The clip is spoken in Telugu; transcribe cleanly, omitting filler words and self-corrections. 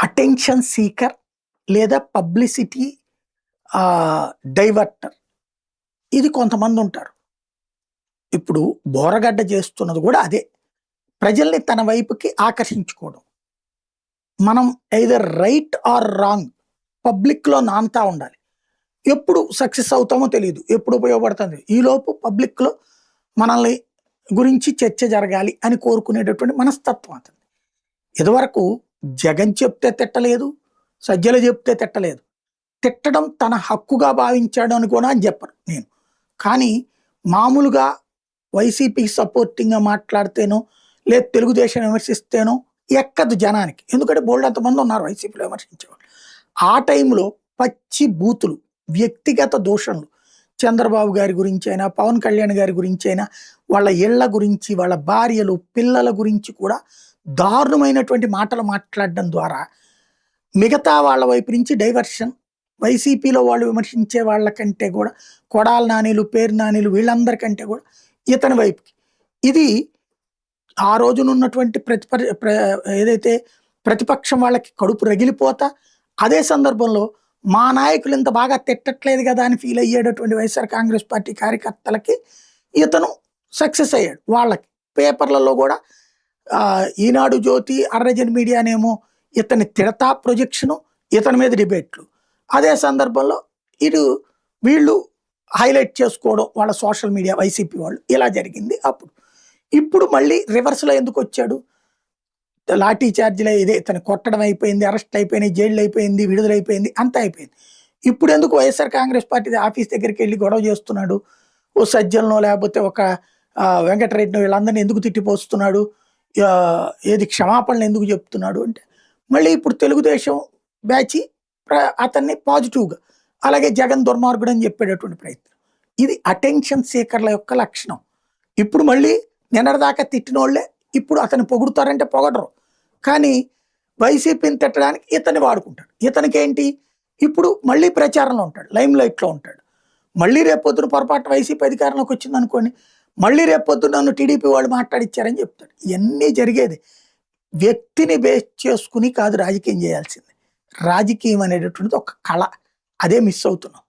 అటెన్షన్ సీకర్ లేదా పబ్లిసిటీ డైవర్టర్. ఇది కొంతమంది ఉంటారు. ఇప్పుడు బోరగడ్డ చేస్తున్నది కూడా అదే. ప్రజల్ని తన వైపుకి ఆకర్షించుకోవడం. మనం ఐదర్ రైట్ ఆర్ రాంగ్ పబ్లిక్లో నానుతా ఉండాలి. ఎప్పుడు సక్సెస్ అవుతామో తెలియదు, ఎప్పుడు ఉపయోగపడుతుంది. ఈలోపు పబ్లిక్లో మనల్ని గురించి చర్చ జరగాలి అని కోరుకునేటటువంటి మనస్తత్వం అతను. ఇదివరకు జగన్ చెప్తే తిట్టలేదు, సజ్జలు చెప్తే తిట్టలేదు. తిట్టడం తన హక్కుగా భావించాడు అని కూడా అని చెప్పను నేను. కానీ మామూలుగా వైసీపీకి సపోర్టింగ్గా మాట్లాడితేనో లేదు తెలుగుదేశం విమర్శిస్తేనో ఎక్కదు జనానికి. ఎందుకంటే బోల్డ్ అంతమంది ఉన్నారు వైసీపీలో విమర్శించేవాళ్ళు. ఆ టైంలో పచ్చి బూతులు, వ్యక్తిగత దూషణలు, చంద్రబాబు గారి గురించి అయినా, పవన్ కళ్యాణ్ గారి గురించి అయినా, వాళ్ళ ఇళ్ల గురించి, వాళ్ళ భార్యలు పిల్లల గురించి కూడా దారుణమైనటువంటి మాటలు మాట్లాడడం ద్వారా మిగతా వాళ్ళ వైపు నుంచి డైవర్షన్, వైసీపీలో వాళ్ళు విమర్శించే వాళ్ళకంటే కూడా కొడాల నానీలు, పేరు నానీలు వీళ్ళందరికంటే కూడా ఇతని వైపుకి. ఇది ఆ రోజునున్నటువంటి ఏదైతే ప్రతిపక్షం వాళ్ళకి కడుపు రగిలిపోతా, అదే సందర్భంలో మా నాయకులు ఇంత బాగా తిట్టట్లేదు కదా అని ఫీల్ అయ్యేటటువంటి వైఎస్ఆర్ కాంగ్రెస్ పార్టీ కార్యకర్తలకి ఇతను సక్సెస్ అయ్యాడు. వాళ్ళకి పేపర్లలో కూడా ఈనాడు, జ్యోతి, అర్రజన్ మీడియానేమో ఇతని తిడతా ప్రొజెక్షను, ఇతని మీద డిబేట్లు. అదే సందర్భంలో వీళ్ళు హైలైట్ చేసుకోవడం వాళ్ళ సోషల్ మీడియా వైసీపీ వాళ్ళు. ఇలా జరిగింది. ఇప్పుడు మళ్ళీ రివర్స్లో ఎందుకు వచ్చాడు? లాఠీ చార్జీలు ఇదే, ఇతను కొట్టడం అయిపోయింది, అరెస్ట్ అయిపోయినాయి, జైళ్ళు అయిపోయింది, విడుదలైపోయింది, అంతా అయిపోయింది. ఇప్పుడు ఎందుకు వైఎస్ఆర్ కాంగ్రెస్ పార్టీ ఆఫీస్ దగ్గరికి వెళ్ళి గొడవ చేస్తున్నాడు? ఓ సజ్జలనో లేకపోతే ఒక వెంకటరెడ్డినో వీళ్ళందరినీ ఎందుకు తిట్టిపోస్తున్నాడు? ఏది క్షమాపణలు ఎందుకు చెప్తున్నాడు అంటే మళ్ళీ ఇప్పుడు తెలుగుదేశం బ్యాచి అతన్ని పాజిటివ్గా, అలాగే జగన్ దుర్మార్గుడు అని చెప్పేటటువంటి ప్రయత్నం. ఇది అటెన్షన్ సీకర్ల యొక్క లక్షణం. ఇప్పుడు మళ్ళీ నిన్నటిదాకా తిట్టిన వాళ్ళే ఇప్పుడు అతన్ని పొగుడుతారంటే పొగడరు. కానీ వైసీపీని తిట్టడానికి ఇతన్ని వాడుకుంటాడు. ఇతనికి ఏంటి, ఇప్పుడు మళ్ళీ ప్రచారంలో ఉంటాడు, లైమ్ లైట్లో ఉంటాడు. మళ్ళీ రేపొద్దున పొరపాటు వైసీపీ అధికారంలోకి వచ్చింది అనుకోండి, మళ్ళీ రేపొద్దున నన్ను టీడీపీ వాళ్ళు మాట్లాడిచ్చారని చెప్తాడు. ఇవన్నీ జరిగేది. వ్యక్తిని బేస్ చేసుకుని కాదు రాజకీయం చేయాల్సింది. రాజకీయం అనేటటువంటిది ఒక కళ. అదే మిస్ అవుతున్నాం.